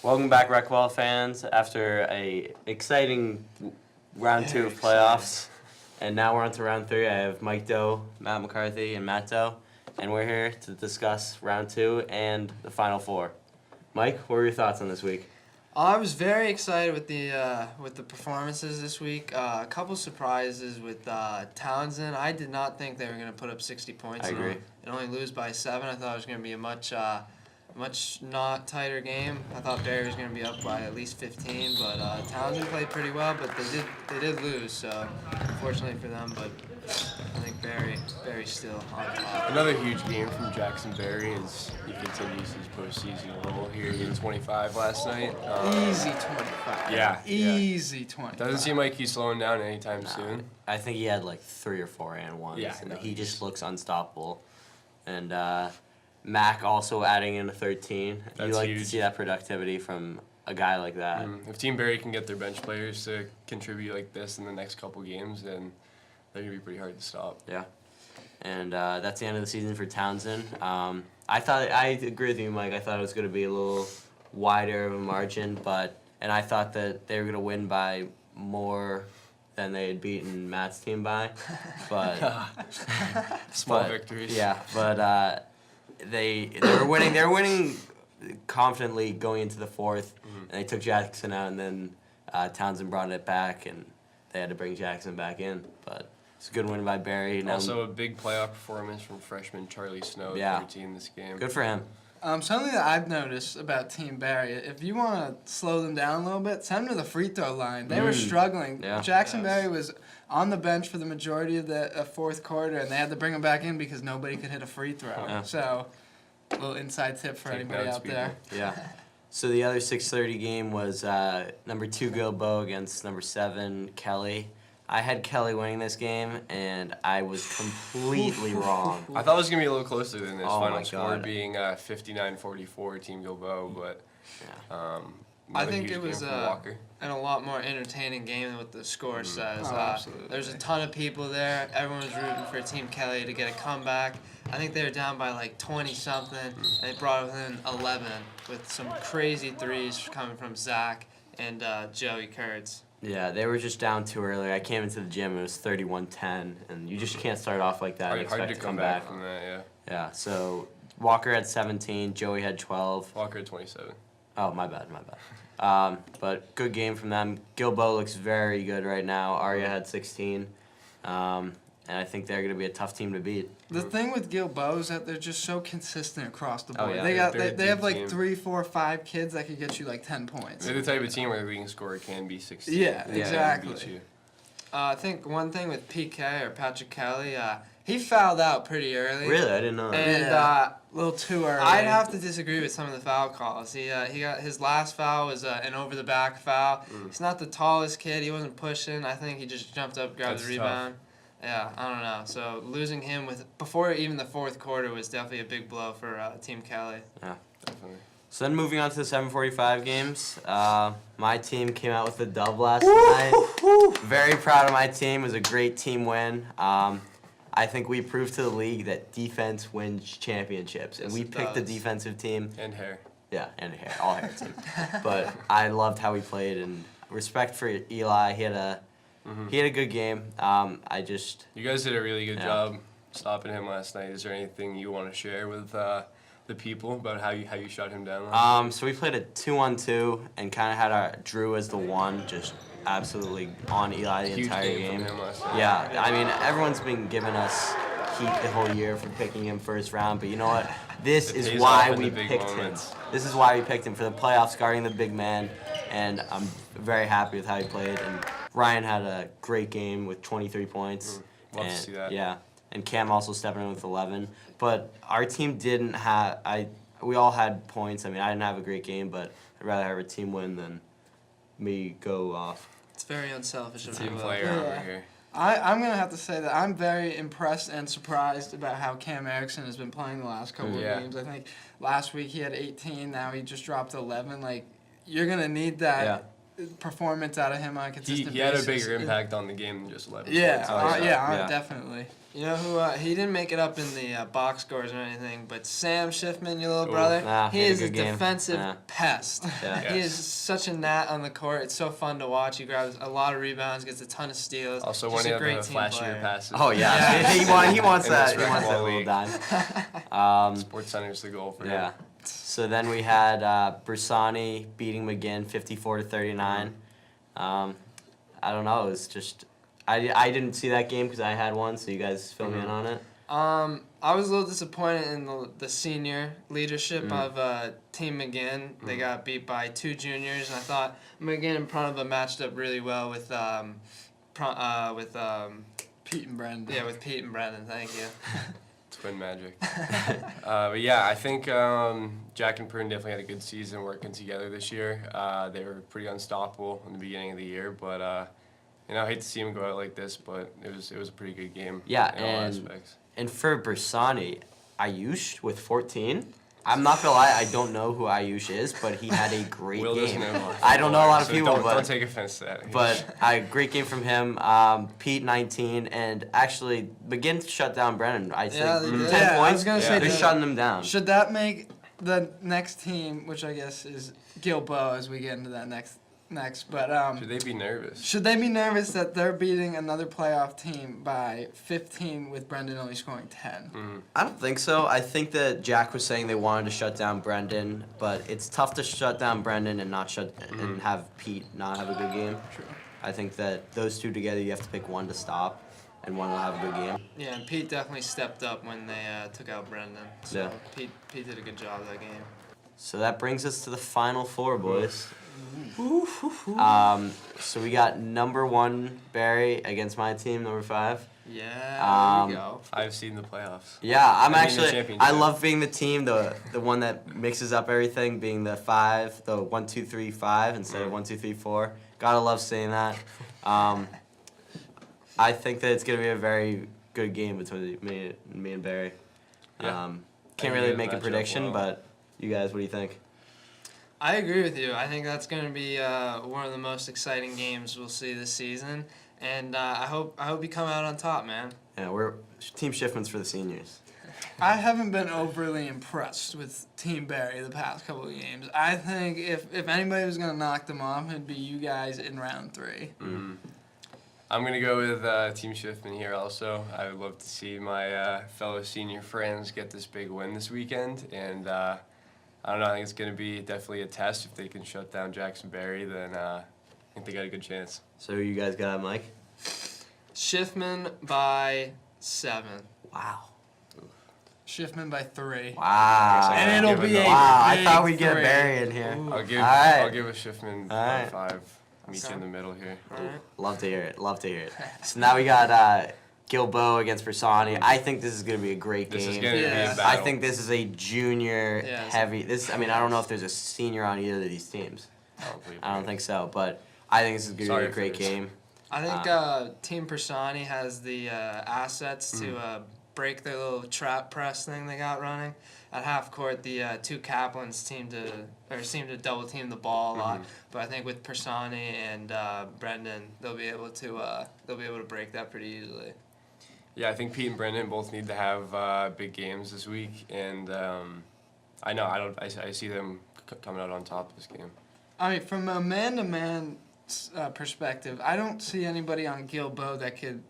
Welcome back, RecBall fans, after a exciting round 2 of playoffs. And now we're on to round 3. I have Mike Doe, Matt McCarthy, and Matt Doe. And we're here to discuss round 2 and the Final Four. Mike, what were your thoughts on this week? I was very excited with the performances this week. A couple surprises with Townsend. I did not think they were going to put up 60 points. I agree. And only lose by 7. I thought it was going to be a much not tighter game. I thought Barry was going to be up by at least 15, but Townsend played pretty well, but they did lose, so unfortunately for them, but I think Barry's still on top. Another huge game from Jackson Berry as he continues his postseason role here. He had 25 last night. Easy 25. Yeah. Easy 25. Doesn't seem like he's slowing down anytime soon. I think he had like 3 or 4 and ones, and he just looks unstoppable. And Mac also adding in a 13. You like to see that productivity from a guy like that. If Team Barry can get their bench players to contribute like this in the next couple games, then they're going to be pretty hard to stop. Yeah. And that's the end of the season for Townsend. I agree with you, Mike. I thought it was going to be a little wider of a margin, and I thought that they were going to win by more than they had beaten Matt's team by. But small victories. Yeah, but they were winning. They were winning confidently going into the 4th, and they took Jackson out, and then Townsend brought it back, and they had to bring Jackson back in. But it's a good win by Barry. Also a big playoff performance from freshman Charlie Snow, 13 this game. Good for him. Something that I've noticed about Team Barry, if you want to slow them down a little bit, send them to the free throw line. They were struggling. Yeah. Jackson Barry was on the bench for the majority of the 4th quarter, and they had to bring him back in because nobody could hit a free throw. Yeah. So, a little inside tip for anybody out there. Yeah. So the other 6:30 game was number 2 Gilbo against number 7 Kelly. I had Kelly winning this game, and I was completely wrong. I thought it was going to be a little closer than this. Oh Final score being 59-44 Team Gilbo, but I think it was a lot more entertaining game than what the score says. Absolutely. There's a ton of people there. Everyone was rooting for Team Kelly to get a comeback. I think they were down by like 20-something, and they brought it within 11 with some crazy threes coming from Zach and Joey Kurtz. Yeah, they were just down too early. I came into the gym, it was 31-10, and you just can't start off like that and expect hard to come back from that, yeah. Yeah, so Walker had 17, Joey had 12. Walker had 27. Oh, my bad. But good game from them. Gilbo looks very good right now. Arya had 16. And I think they're going to be a tough team to beat. The thing with Gilbo is that they're just so consistent across the board. Oh, yeah. They have like 3, 4, 5 kids that could get you like 10 points. They're the type of team where the leading scorer can be 16. Yeah, exactly. Beat you. I think one thing with PK or Patrick Kelly, he fouled out pretty early. Really? I didn't know that. And a little too early. I'd have to disagree with some of the foul calls. He got his last foul was an over the back foul. He's not the tallest kid. He wasn't pushing. I think he just jumped up, grabbed the rebound. Yeah, I don't know. So losing him before even the 4th quarter was definitely a big blow for Team Kelly. Yeah, definitely. So then moving on to the 7:45 games, my team came out with a dub last night. Very proud of my team. It was a great team win. I think we proved to the league that defense wins championships, and we picked the defensive team. And hair. Yeah, and hair, all hair team. But I loved how we played, and respect for Eli. He had a good game. You guys did a really good job stopping him last night. Is there anything you want to share with the people about how you shut him down last night? So we played a 2-on-2 and kind of had our Drew as the 1, just absolutely on Eli the entire game. From him last night. Yeah, I mean everyone's been giving us heat the whole year for picking him first round, but you know what? This is why we picked him. This is why we picked him for the playoffs, guarding the big man, and I'm very happy with how he played. And Ryan had a great game with 23 points. Love to see that. Yeah, and Cam also stepping in with 11. But our team didn't have. We all had points. I mean, I didn't have a great game, but I'd rather have a team win than me go off. It's very unselfish of you. Team player over here. I'm going to have to say that I'm very impressed and surprised about how Cam Erickson has been playing the last couple of games. I think last week he had 18, now he just dropped 11. Like, you're going to need that performance out of him on a consistent basis. He had a bigger impact on the game than just 11 Yeah, points. Definitely. You know who? He didn't make it up in the box scores or anything, but Sam Schiffman, your little brother, he is a defensive pest. Yeah. He is such a gnat on the court. It's so fun to watch. He grabs a lot of rebounds, gets a ton of steals. Also, just one a of great the team flashier player. passes. Oh yeah, he wants that. He wants that little league. dime. Sports Center's the goal for him. Yeah. So then we had Bersani beating McGinn 54-39. I don't know. It was just I didn't see that game because I had one. So you guys fill me in on it. I was a little disappointed in the senior leadership of Team McGinn. They got beat by 2 juniors, and I thought McGinn and Pranava matched up really well with Pete and Brendan. Yeah, with Pete and Brendan. Thank you. Twin magic. But yeah, I think Jack and Prune definitely had a good season working together this year. They were pretty unstoppable in the beginning of the year, but I hate to see them go out like this, but it was a pretty good game. Yeah, in all aspects. And for Bersani, Ayush with 14. I'm not gonna lie, I don't know who Ayush is, but he had a great game. I don't know a lot of people, but don't take offense to that. But a great game from him. Pete 19, and actually McGinn shut down Brennan. I think 10 points. I was gonna say they're shutting them down. Should that make the next team, which I guess is Gilboa, as we get into that next? But should they be nervous? Should they be nervous that they're beating another playoff team by 15 with Brendan only scoring 10? I don't think so. I think that Jack was saying they wanted to shut down Brendan, but it's tough to shut down Brendan and not and have Pete not have a good game. True. I think that those two together, you have to pick one to stop, and one will have a good game. Yeah, and Pete definitely stepped up when they took out Brendan. So Yeah. Pete did a good job that game. So that brings us to the Final Four, boys. So we got number 1 Barry against my team, number 5. Yeah, there you go. I've seen the playoffs. Yeah, I mean the actually. championship. I love being the team, the one that mixes up everything, being the 5, the 1, 2, 3, 5 instead of 1, 2, 3, 4. Gotta love saying that. I think that it's gonna be a very good game between me and Barry. Yeah. Can't really make a prediction, but you guys, what do you think? I agree with you. I think that's going to be one of the most exciting games we'll see this season, and I hope you come out on top, man. Yeah, we're Team Schiffman's for the seniors. I haven't been overly impressed with Team Barry the past couple of games. I think if anybody was going to knock them off, it'd be you guys in round 3. I'm going to go with Team Schiffman here also. I would love to see my fellow senior friends get this big win this weekend, and I don't know, I think it's going to be definitely a test. If they can shut down Jackson Berry, then I think they got a good chance. So you guys got Mike? Schiffman by 7. Wow. Schiffman by 3. Wow. And it'll be a I big thought we'd get 3. Barry in here. I'll give a Schiffman by right. 5. Meet you in the middle here. Love to hear it. Love to hear it. So now we got Gilboa against Bersani. I think this is going to be a great game. This is going to be a battle. I think this is a junior Yes. heavy. I don't know if there's a senior on either of these teams. I don't think so, but I think this is going to be a great game. I think Team Persani has the assets to break their little trap press thing they got running. At half court, the 2 Kaplans seem to double team the ball a lot. But I think with Persani and Brendan, they'll be able to break that pretty easily. Yeah, I think Pete and Brendan both need to have big games this week, and I see them coming out on top of this game. I mean, from a man-to-man perspective, I don't see anybody on Gilboa that could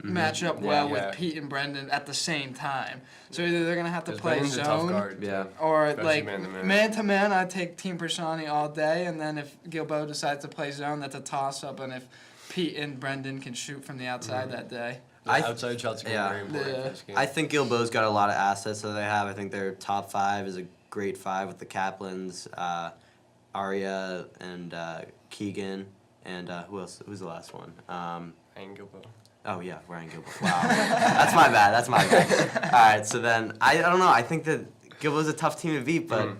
match up well with Pete and Brendan at the same time. So either they're going to have to play Brendan's a zone, tough guard, or especially like man-to-man. man-to-man, I'd take Team Persani all day, and then if Gilboa decides to play zone, that's a toss-up, and if Pete and Brendan can shoot from the outside that day. Outside shots are very important for this game. I think Gilboa's got a lot of assets that they have. I think their top 5 is a great 5 with the Kaplans, Arya, and Keegan, and who else? Who's the last one? And Gilboa. Oh, yeah, Ryan Gilboa. Wow. That's my bad. All right, so then, I don't know. I think that Gilboa's a tough team to beat, but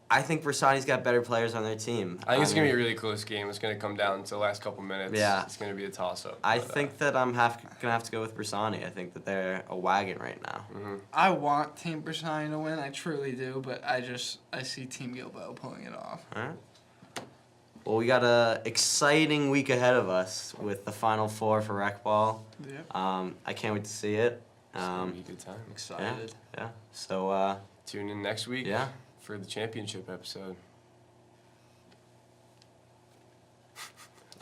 I think Bersani's got better players on their team. I think it's going to be a really close game. It's going to come down to the last couple minutes. Yeah. It's going to be a toss-up. I think that I'm going to have to go with Bersani. I think that they're a wagon right now. I want Team Persani to win, I truly do, but I see Team Gilboa pulling it off. All right. Well, we got a exciting week ahead of us with the Final Four for RecBall. Yeah. I can't wait to see it. It's gonna be a good time. Excited. Yeah. So, Tune in next week yeah. for the championship episode.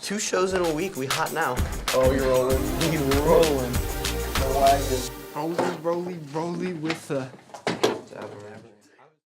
2 shows in a week. We hot now. Oh, you're rolling. We rolling. Roly, roly, roly with the.